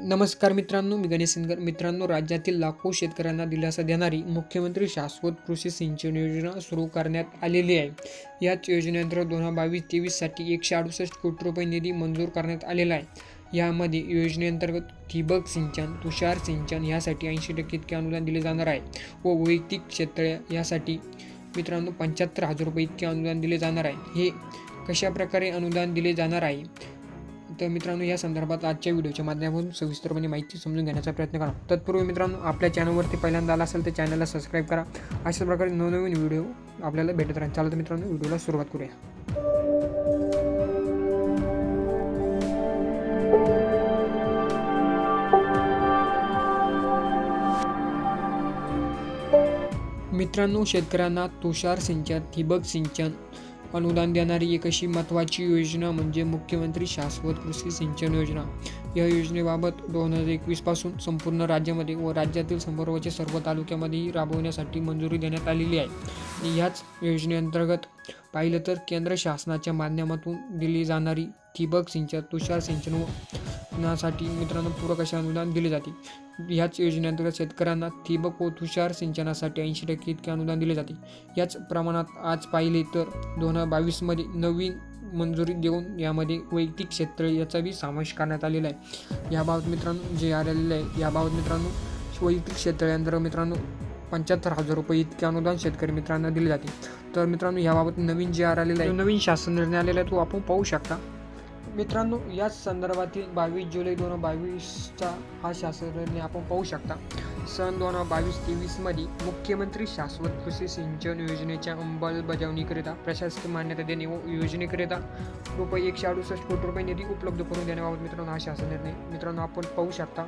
नमस्कार मित्रांनो, मी गणेश सिंगर. मित्रांनो, राज्यातील लाखो शेतकऱ्यांना दिलासा देणारी मुख्यमंत्री शाश्वत कृषी सिंचन योजना सुरू करण्यात आलेली आहे. याच योजनेअंतर्गत 2022-23 साठी 168 कोटी रुपये निधी मंजूर करण्यात आलेला आहे. यामध्ये योजनेअंतर्गत ठिबक सिंचन, तुषार सिंचन यासाठी 80% इतके अनुदान दिले जाणार आहे व वैयक्तिक क्षेत्र यासाठी मित्रांनो 75,000 रुपये इतके अनुदान दिले जाणार आहे. हे कशा प्रकारे अनुदान दिले जाणार आहे तर मित्रांनो, या संदर्भात आजच्या व्हिडिओच्या माध्यमातून सविस्तरपणे माहिती समजून घेण्याचा प्रयत्न करा. तत्पूर्वी मित्रांनो, आपल्या चॅनलवरती पहिल्यांदा आला असेल तर चॅनलला सबस्क्राईब करा. अशा प्रकारे नवनवीन व्हिडिओ आपल्याला भेटत राहील. चालतं मित्रांनो, व्हिडिओला सुरुवात करूया. मित्रांनो, शेतकऱ्यांना तुषार सिंचन, ठिबक सिंचन अनुदान देणारी एक अशी महत्त्वाची योजना म्हणजे मुख्यमंत्री शाश्वत कृषी सिंचन योजना. या योजनेबाबत 2021 पासून संपूर्ण राज्यामध्ये व राज्यातील संदर्भाचे सर्व तालुक्यामध्येही राबवण्यासाठी मंजुरी देण्यात आलेली आहे. आणि ह्याच योजनेअंतर्गत पाहिलं तर केंद्र शासनाच्या माध्यमातून दिली जाणारी ठिबक सिंचन, तुषार सिंचनासाठी मित्रांनो पूरक असे अनुदान दिले जाते. ह्याच योजनेअंतर्गत शेतकऱ्यांना ठिबक व तुषार सिंचनासाठी 80% इतके अनुदान दिले जाते. याच प्रमाणात आज पाहिले तर 2022 मध्ये नवीन मंजुरी देऊन यामध्ये वैयक्तिक क्षेत्र याचाही समावेश करण्यात आलेला आहे. याबाबत मित्रांनो जे आलेले आहे, याबाबत मित्रांनो वैयक्तिक क्षेत्राअंतर्गत मित्रांनो 75,000 रुपये इतके अनुदान शेतकरी मित्रांना दिले जाते. तर मित्रांनो, याबाबत नवीन जे आलेला आहे, नवीन शासन निर्णय आलेला आहे तो आपण पाहू शकता. मित्रांनो, याच संदर्भातील 22 जुलै 2022चा हा शासन निर्णय आपण पाहू शकता. सन 2022-23 मध्ये मुख्यमंत्री शाश्वत कृषी सिंचन योजनेच्या अंमलबजावणीकरिता प्रशासकीय मान्यता देणे व योजनेकरिता रुपये 168 कोटी रुपये निधी उपलब्ध करून देण्याबाबत मित्रांनो हा शासन निर्णय मित्रांनो आपण पाहू शकता.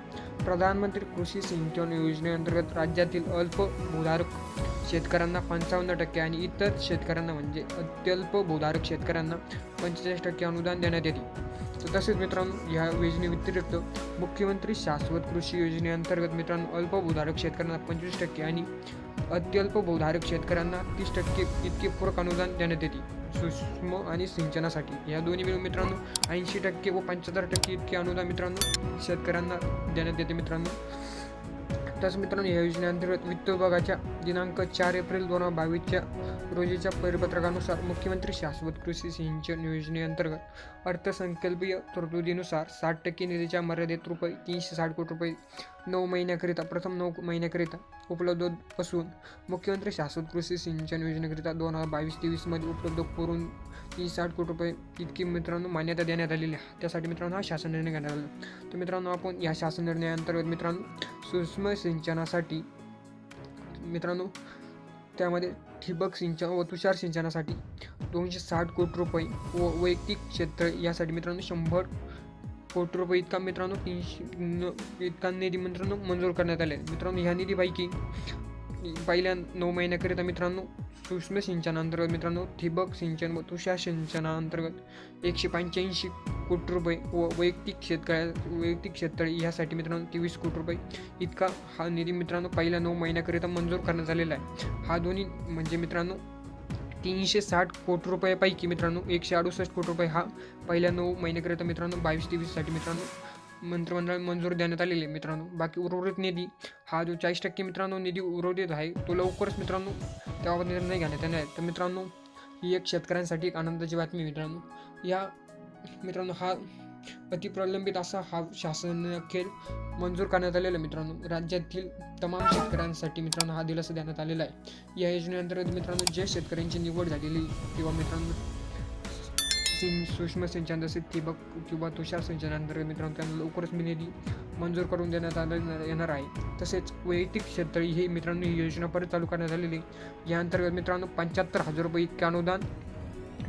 प्रधानमंत्री कृषी सिंचन योजनेअंतर्गत राज्यातील अल्प भूधारक शेतकऱ्यांना 55% आणि इतर शेतकऱ्यांना म्हणजे अत्यल्प भूधारक शेतकऱ्यांना 45% अनुदान देण्यात येते. तसेच मित्रांनो, या योजनेव्यतिरिक्त मुख्यमंत्री शाश्वत कृषी योजनेअंतर्गत मित्रांनो अल्प भूधारक शेतकऱ्यांना 25% आणि अत्यल्प भूधारक शेतकऱ्यांना 30% इतके पूरक अनुदान देण्यात येते. सूक्ष्म आणि सिंचनासाठी या दोन्ही मिळून मित्रांनो 80% व 75% इतके अनुदान मित्रांनो शेतकऱ्यांना देण्यात येते. मित्रांनो, तसं मित्रांनो, या योजनेअंतर्गत वित्त विभागाच्या दिनांक 4 एप्रिल 2022 रोजीच्या परिपत्रकानुसार मुख्यमंत्री शाश्वत कृषी सिंचन योजनेअंतर्गत अर्थसंकल्पीय तरतुदीनुसार 60% निधीच्या मर्यादेत रुपये 360 कोटी रुपये 9 महिन्याकरिता प्रथम 9 महिन्याकरिता उपलब्ध असून मुख्यमंत्री शाश्वत कृषी सिंचन योजनेकरिता 2022-23 मध्ये उपलब्ध करून 360 कोटी रुपये इतकी मित्रांनो मान्यता देण्यात आलेली आहे. त्यासाठी मित्रांनो हा शासन निर्णय घेण्यात आला. तर मित्रांनो, आपण या शासन निर्णयाअंतर्गत मित्रांनो सूक्ष्म सिंचनासाठी मित्रांनो त्यामध्ये ठिबक सिंचन व तुषार सिंचनासाठी 260 कोटी रुपये व वैयक्तिक क्षेत्र यासाठी मित्रांनो 100 कोटी रुपये इतका मित्रांनो 300 इतका निधी मित्रांनो मंजूर करण्यात आले. मित्रांनो, ह्या निधीपैकी पहिल्या 9 महिन्याकरिता मित्रांनो सूक्ष्म सिंचनाअंतर्गत मित्रांनो ठिबक सिंचन व तुषार सिंचनाअंतर्गत 185 कोटी रुपये व वैयक्तिक क्षेत्र यासाठी मित्रांनो 23 कोटी रुपये इतका हा निधी मित्रांनो पहिल्या 9 महिन्याकरिता मंजूर करण्यात आलेला आहे. हा दोन्ही म्हणजे मित्रांनो 360 कोटी रुपयापैकी मित्रांनो 168 कोटी रुपये हा पहिल्या 9 महिन्याकरिता मित्रांनो 22-23 साठी मित्रांनो मंत्रिमंडळ मंजूर देण्यात आलेले मित्रांनो. बाकी उर्वरित निधी हा जो 40% मित्रांनो निधी उर्वरित आहे तो लवकरच मित्रांनो त्याबाबत निर्णय घेण्यात येणार आहे. तर मित्रांनो, ही एक शेतकऱ्यांसाठी एक आनंदाची बातमी मित्रांनो. या मित्रांनो हा अतिप्रलंबित असा हा शासन अखेर मंजूर करण्यात आलेला मित्रांनो राज्यातील तमाम शेतकऱ्यांसाठी मित्रांनो हा दिलासा देण्यात आलेला आहे. या योजनेअंतर्गत मित्रांनो जे शेतकऱ्यांची निवड झालेली किंवा मित्रांनो सूक्ष्म सिंचन जसे ठिबक किंवा तुषार सिंचनाअंतर्गत मित्रांनो त्यांना लवकरच निधी मंजूर करून देण्यात येणार आहे. तसेच वैयक्तिक क्षेत्र ही मित्रांनो ही योजना परत चालू करण्यात आलेली. या अंतर्गत मित्रांनो 75,000 रुपये इतके अनुदान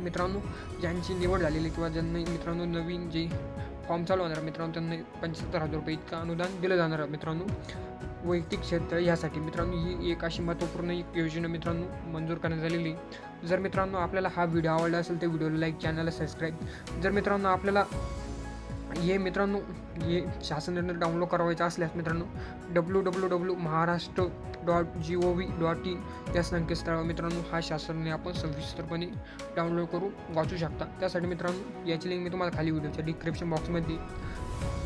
मित्रांनो ज्यांची निवड झालेली किंवा ज्यांना मित्रांनो नवीन जे फॉर्म चालू होणार मित्रांनो त्यांना 75,000 रुपये इतकं अनुदान दिलं जाणार आहे. मित्रांनो, वैयक्तिक क्षेत्र यासाठी मित्रांनो ही एक अशी महत्त्वपूर्ण एक योजना मित्रांनो मंजूर करण्यात आलेली. जर मित्रांनो आपल्याला हा व्हिडिओ आवडला असेल तर व्हिडिओला लाईक, चॅनलला सबस्क्राईब. जर मित्रांनो आपल्याला हे मित्रांनो हे शासन निर्णय डाउनलोड करावायचा असल्यास मित्रांनो www.maharashtra.gov.in या संकेतस्थळावर मित्रांनो हा शासन निर्णय आपण सविस्तरपणे डाउनलोड करून वाचू शकता. त्यासाठी मित्रांनो याची लिंक मी तुम्हाला खाली व्हिडिओच्या डिस्क्रिप्शन बॉक्समध्ये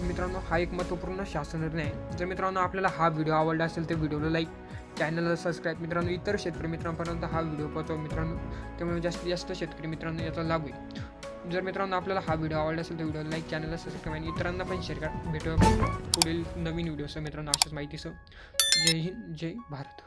मित्रांनो हा एक महत्त्वपूर्ण शासन निर्णय आहे. जर मित्रांनो आपल्याला हा व्हिडिओ आवडला असेल तर व्हिडिओला लाईक, चॅनलला सबस्क्राईब, मित्रांनो इतर शेतकरी मित्रांपर्यंत हा व्हिडिओ पोहोचवा मित्रांनो, त्यामुळे जास्तीत जास्त शेतकरी मित्रांनो याचा लाभ होईल. जर मित्रांनो आपल्याला हा व्हिडिओ आवडला असेल तर व्हिडिओला लाईक, चॅनलला सबस्क्राईब आणि इतरांना पण शेअर करा. भेटूया पुढील नवीन व्हिडिओसह मित्रांनो अशाच माहितीसह. जय हिंद, जय भारत.